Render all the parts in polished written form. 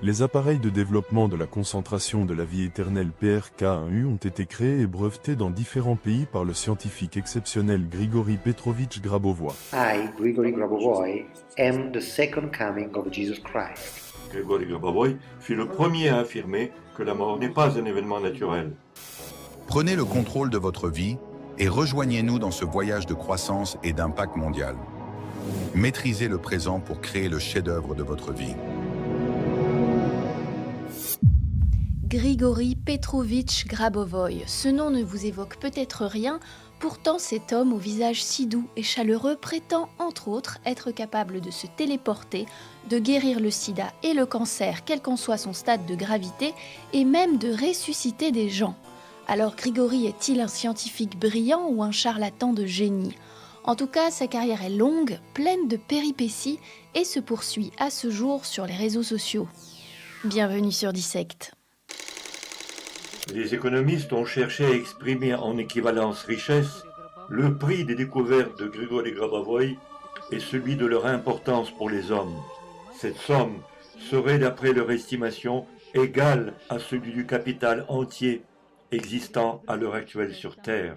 Les appareils de développement de la concentration de la vie éternelle PRK1U ont été créés et brevetés dans différents pays par le scientifique exceptionnel Grigori Petrovitch Grabovoi. I, Grigory Grabovoi, am the second coming of Jesus Christ. Grigori Grabovoi fut le premier à affirmer que la mort n'est pas un événement naturel. Prenez le contrôle de votre vie et rejoignez-nous dans ce voyage de croissance et d'impact mondial. Maîtrisez le présent pour créer le chef-d'œuvre de votre vie. Grigori Petrovitch Grabovoi. Ce nom ne vous évoque peut-être rien, pourtant cet homme au visage si doux et chaleureux prétend entre autres être capable de se téléporter, de guérir le sida et le cancer, quel qu'en soit son stade de gravité, et même de ressusciter des gens. Alors Grigori est-il un scientifique brillant ou un charlatan de génie ? En tout cas, sa carrière est longue, pleine de péripéties et se poursuit à ce jour sur les réseaux sociaux. Bienvenue sur Dissect. Les économistes ont cherché à exprimer en équivalence richesse le prix des découvertes de Grigori Grabovoi et celui de leur importance pour les hommes. Cette somme serait, d'après leur estimation, égale à celui du capital entier existant à l'heure actuelle sur Terre.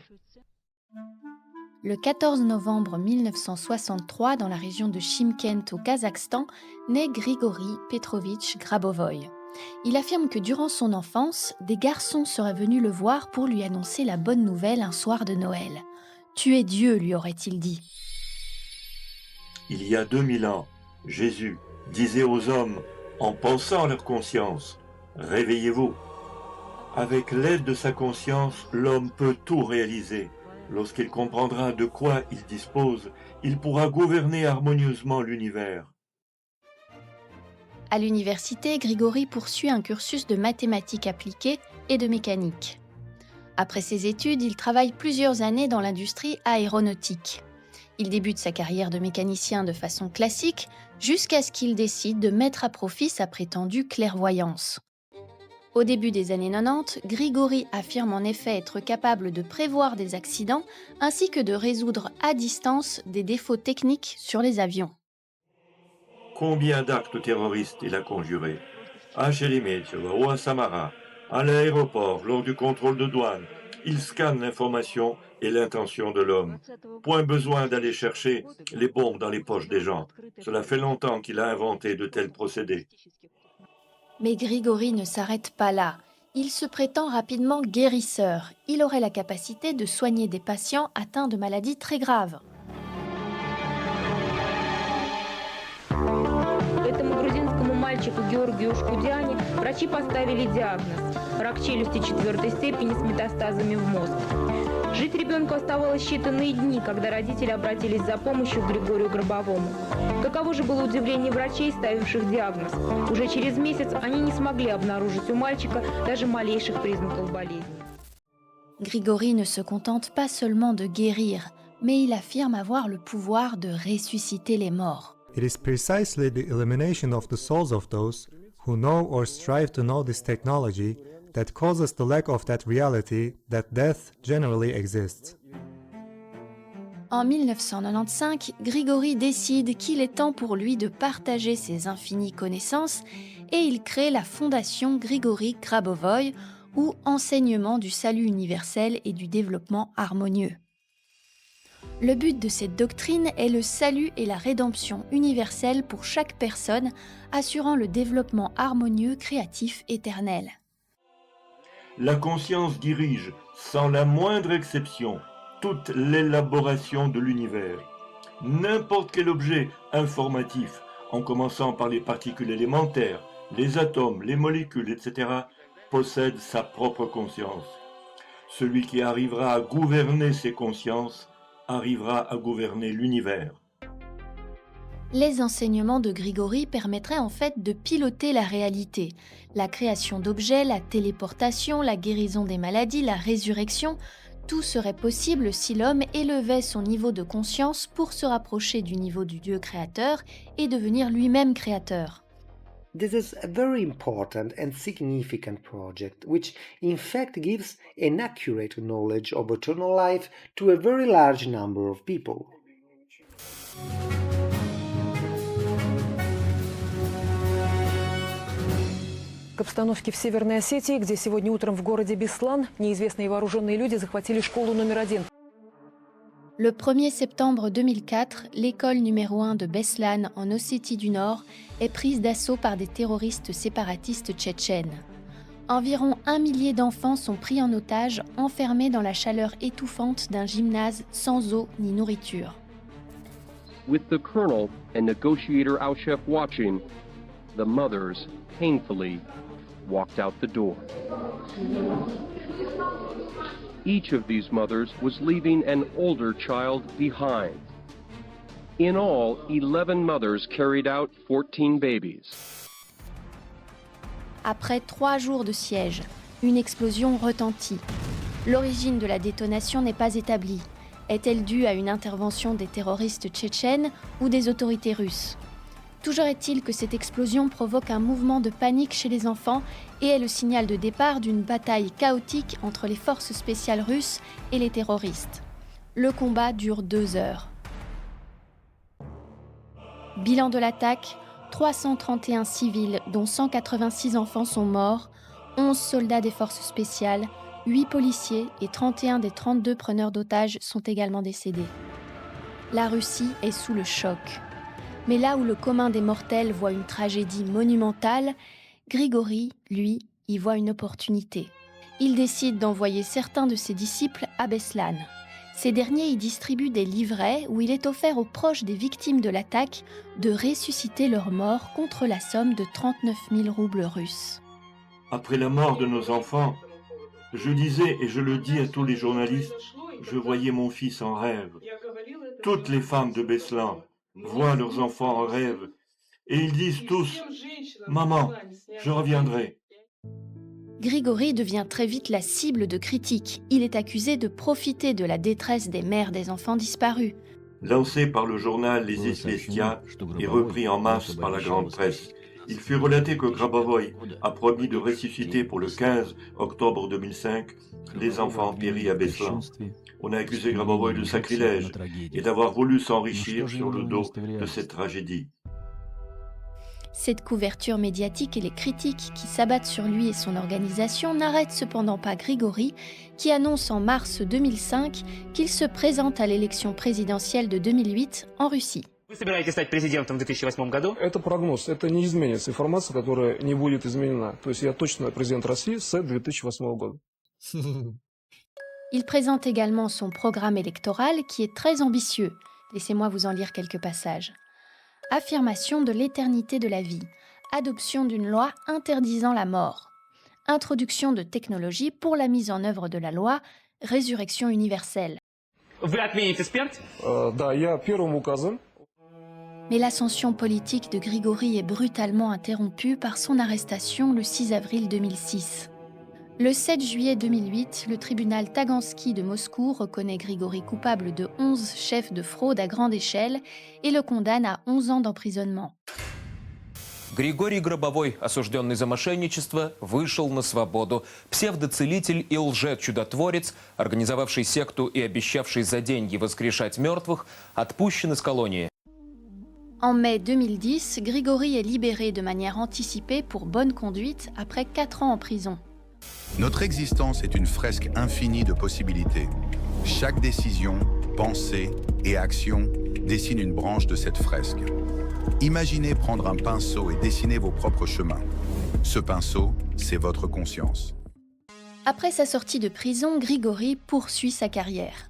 Le 14 novembre 1963, dans la région de Chimkent au Kazakhstan, naît Grigori Petrovitch Grabovoi. Il affirme que durant son enfance, des garçons seraient venus le voir pour lui annoncer la bonne nouvelle un soir de Noël. « Tu es Dieu », lui aurait-il dit. Il y a 2000 ans, Jésus disait aux hommes, en pensant à leur conscience, « Réveillez-vous ». Avec l'aide de sa conscience, l'homme peut tout réaliser. Lorsqu'il comprendra de quoi il dispose, il pourra gouverner harmonieusement l'univers. À l'université, Grigori poursuit un cursus de mathématiques appliquées et de mécanique. Après ses études, il travaille plusieurs années dans l'industrie aéronautique. Il débute sa carrière de mécanicien de façon classique jusqu'à ce qu'il décide de mettre à profit sa prétendue clairvoyance. Au début des années 90, Grigori affirme en effet être capable de prévoir des accidents ainsi que de résoudre à distance des défauts techniques sur les avions. Combien d'actes terroristes il a conjurés? À Sheremetyevo ou à Samara, à l'aéroport, lors du contrôle de douane, il scanne l'information et l'intention de l'homme. Point besoin d'aller chercher les bombes dans les poches des gens. Cela fait longtemps qu'il a inventé de tels procédés. Mais Grigori ne s'arrête pas là. Il se prétend rapidement guérisseur. Il aurait la capacité de soigner des patients atteints de maladies très graves. Этому грузинскому мальчику Георгию Шкудяне врачи поставили диагноз – рак челюсти 4-й степени с метастазами в мозг. Жить ребенку оставалось считанные дни, когда родители обратились за помощью к Григорию Гробовому. Каково же было удивление врачей, ставивших диагноз. Уже через месяц они не смогли обнаружить у мальчика даже малейших признаков болезни. Grigori ne se contente pas seulement de guérir, mais il affirme avoir le pouvoir de ressusciter les morts. It is precisely the elimination of the souls of those who know or strive to know this technology that causes the lack of that reality that death generally exists. En 1995, Grigori décide qu'il est temps pour lui de partager ses infinies connaissances et il crée la fondation Grigori Grabovoi, ou Enseignement du salut universel et du développement harmonieux. Le but de cette doctrine est le salut et la rédemption universelle pour chaque personne, assurant le développement harmonieux, créatif, éternel. La conscience dirige, sans la moindre exception, toute l'élaboration de l'univers. N'importe quel objet informatif, en commençant par les particules élémentaires, les atomes, les molécules, etc., possède sa propre conscience. Celui qui arrivera à gouverner ces consciences arrivera à gouverner l'univers. Les enseignements de Grigori permettraient en fait de piloter la réalité. La création d'objets, la téléportation, la guérison des maladies, la résurrection, tout serait possible si l'homme élevait son niveau de conscience pour se rapprocher du niveau du Dieu créateur et devenir lui-même créateur. This is a very important and significant project, which in fact gives an accurate knowledge of eternal life to a very large number of people. К обстановке в Северной Осетии, где сегодня утром в городе Беслан неизвестные вооруженные люди захватили школу номер 1. Le 1er septembre 2004, l'école numéro 1 de Beslan en Ossétie du Nord est prise d'assaut par des terroristes séparatistes tchétchènes. Environ 1 millier d'enfants sont pris en otage, enfermés dans la chaleur étouffante d'un gymnase sans eau ni nourriture. With the colonel and negotiator Aushef watching, the mothers painfully walked out the door. Each of these mothers was leaving an older child behind. In all, 11 mothers carried out 14 babies. Après 3 jours de siège, une explosion retentit. L'origine de la détonation n'est pas établie. Est-elle due à une intervention des terroristes tchétchènes ou des autorités russes ? Toujours est-il que cette explosion provoque un mouvement de panique chez les enfants et est le signal de départ d'une bataille chaotique entre les forces spéciales russes et les terroristes. Le combat dure 2 heures. Bilan de l'attaque, 331 civils, dont 186 enfants sont morts, 11 soldats des forces spéciales, 8 policiers et 31 des 32 preneurs d'otages sont également décédés. La Russie est sous le choc. Mais là où le commun des mortels voit une tragédie monumentale, Grigori, lui, y voit une opportunité. Il décide d'envoyer certains de ses disciples à Beslan. Ces derniers y distribuent des livrets où il est offert aux proches des victimes de l'attaque de ressusciter leurs morts contre la somme de 39 000 roubles russes. Après la mort de nos enfants, je disais et je le dis à tous les journalistes, je voyais mon fils en rêve. Toutes les femmes de Beslan voient leurs enfants en rêve et ils disent tous « Maman, je reviendrai ». Grigori devient très vite la cible de critiques. Il est accusé de profiter de la détresse des mères des enfants disparus. Lancé par le journal Les Izvestia et repris en masse par la grande presse, il fut relaté que Grabovoï a promis de ressusciter pour le 15 octobre 2005 les enfants péris à Beslan. On a accusé Grabovoï de sacrilège et d'avoir voulu s'enrichir sur le dos de cette tragédie. Cette couverture médiatique et les critiques qui s'abattent sur lui et son organisation n'arrêtent cependant pas Grigori, qui annonce en mars 2005 qu'il se présente à l'élection présidentielle de 2008 en Russie. Вы собираетесь стать президентом в 2008 году? Это прогноз, это не изменится. Информация, которая не будет изменена. То есть я точно президент России с 2008 года. Il présente également son programme électoral qui est très ambitieux. Laissez-moi vous en lire quelques passages. Affirmation de l'éternité de la vie. Adoption d'une loi interdisant la mort. Introduction de technologies pour la mise en œuvre de la loi. Résurrection universelle. Вы отмените смерть? Да, я первым указом. Mais l'ascension politique de Grigori est brutalement interrompue par son arrestation le 6 avril 2006. Le 7 juillet 2008, le tribunal Tagansky de Moscou reconnaît Grigori coupable de 11 chefs de fraude à grande échelle et le condamne à 11 ans d'emprisonnement. Григорий Гробовой, осужденный за мошенничество, вышел на свободу. Псевдоцелитель и лже-чудотворец, организовавший секту и обещавший за деньги воскрешать мертвых, отпущен из колонии. En mai 2010, Grigori est libéré de manière anticipée pour bonne conduite après 4 ans en prison. Notre existence est une fresque infinie de possibilités. Chaque décision, pensée et action dessine une branche de cette fresque. Imaginez prendre un pinceau et dessiner vos propres chemins. Ce pinceau, c'est votre conscience. Après sa sortie de prison, Grigori poursuit sa carrière.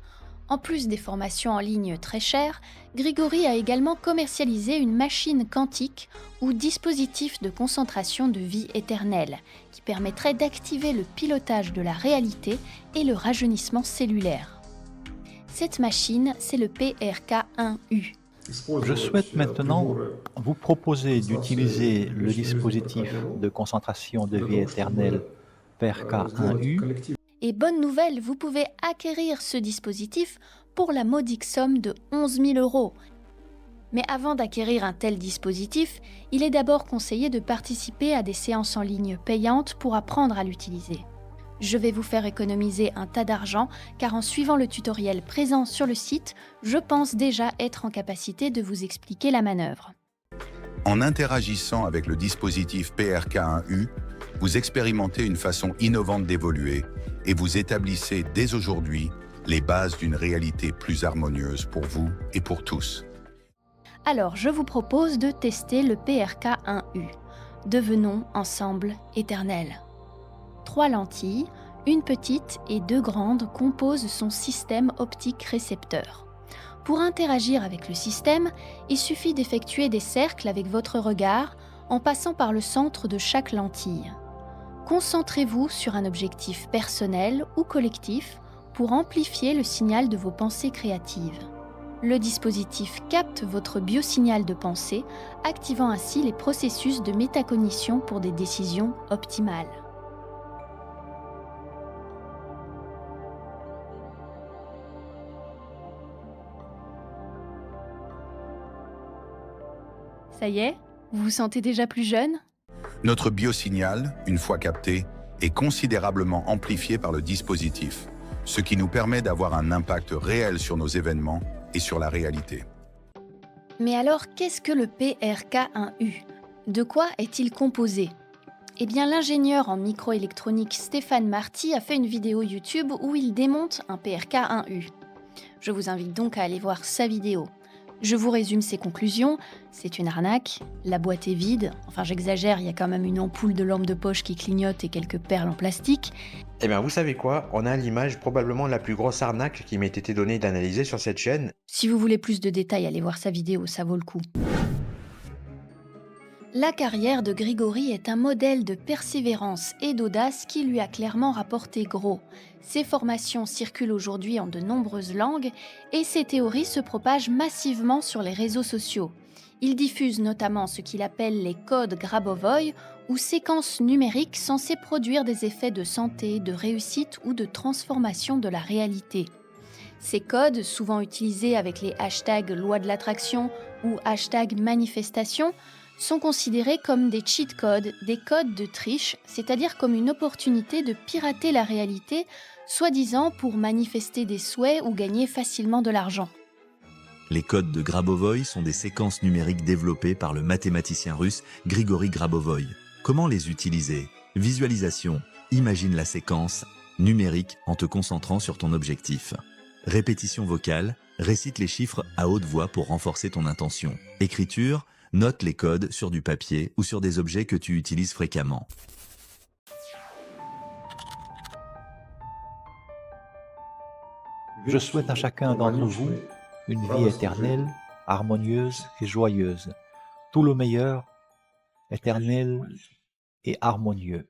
En plus des formations en ligne très chères, Grigori a également commercialisé une machine quantique ou dispositif de concentration de vie éternelle qui permettrait d'activer le pilotage de la réalité et le rajeunissement cellulaire. Cette machine, c'est le PRK-1U. Je souhaite maintenant vous proposer d'utiliser le dispositif de concentration de vie éternelle PRK-1U. Et bonne nouvelle, vous pouvez acquérir ce dispositif pour la modique somme de 11 000 €. Mais avant d'acquérir un tel dispositif, il est d'abord conseillé de participer à des séances en ligne payantes pour apprendre à l'utiliser. Je vais vous faire économiser un tas d'argent car en suivant le tutoriel présent sur le site, je pense déjà être en capacité de vous expliquer la manœuvre. En interagissant avec le dispositif PRK-1U, vous expérimentez une façon innovante d'évoluer et vous établissez dès aujourd'hui les bases d'une réalité plus harmonieuse pour vous et pour tous. Alors, je vous propose de tester le PRK1U. Devenons ensemble éternels. 3 lentilles, une petite et 2 grandes composent son système optique récepteur. Pour interagir avec le système, il suffit d'effectuer des cercles avec votre regard en passant par le centre de chaque lentille. Concentrez-vous sur un objectif personnel ou collectif pour amplifier le signal de vos pensées créatives. Le dispositif capte votre biosignal de pensée, activant ainsi les processus de métacognition pour des décisions optimales. Ça y est, vous vous sentez déjà plus jeune ? Notre biosignal, une fois capté, est considérablement amplifié par le dispositif, ce qui nous permet d'avoir un impact réel sur nos événements et sur la réalité. Mais alors, qu'est-ce que le PRK1U ? De quoi est-il composé ? Eh bien, l'ingénieur en microélectronique Stéphane Marty a fait une vidéo YouTube où il démonte un PRK1U. Je vous invite donc à aller voir sa vidéo. Je vous résume ses conclusions. C'est une arnaque, la boîte est vide, enfin j'exagère, il y a quand même une ampoule de lampe de poche qui clignote et quelques perles en plastique. Eh bien vous savez quoi, on a l'image probablement la plus grosse arnaque qui m'ait été donnée d'analyser sur cette chaîne. Si vous voulez plus de détails, allez voir sa vidéo, ça vaut le coup. La carrière de Grigori est un modèle de persévérance et d'audace qui lui a clairement rapporté gros. Ses formations circulent aujourd'hui en de nombreuses langues et ses théories se propagent massivement sur les réseaux sociaux. Il diffuse notamment ce qu'il appelle les codes Grabovoi ou séquences numériques censées produire des effets de santé, de réussite ou de transformation de la réalité. Ces codes, souvent utilisés avec les hashtags loi de l'attraction ou hashtag manifestation, sont considérés comme des cheat codes, des codes de triche, c'est-à-dire comme une opportunité de pirater la réalité, soi-disant pour manifester des souhaits ou gagner facilement de l'argent. Les codes de Grabovoi sont des séquences numériques développées par le mathématicien russe Grigori Grabovoi. Comment les utiliser ? Visualisation. Imagine la séquence numérique en te concentrant sur ton objectif. Répétition vocale. Récite les chiffres à haute voix pour renforcer ton intention. Écriture. Note les codes sur du papier ou sur des objets que tu utilises fréquemment. Je souhaite à chacun d'entre vous une vie éternelle, harmonieuse et joyeuse. Tout le meilleur, éternel et harmonieux.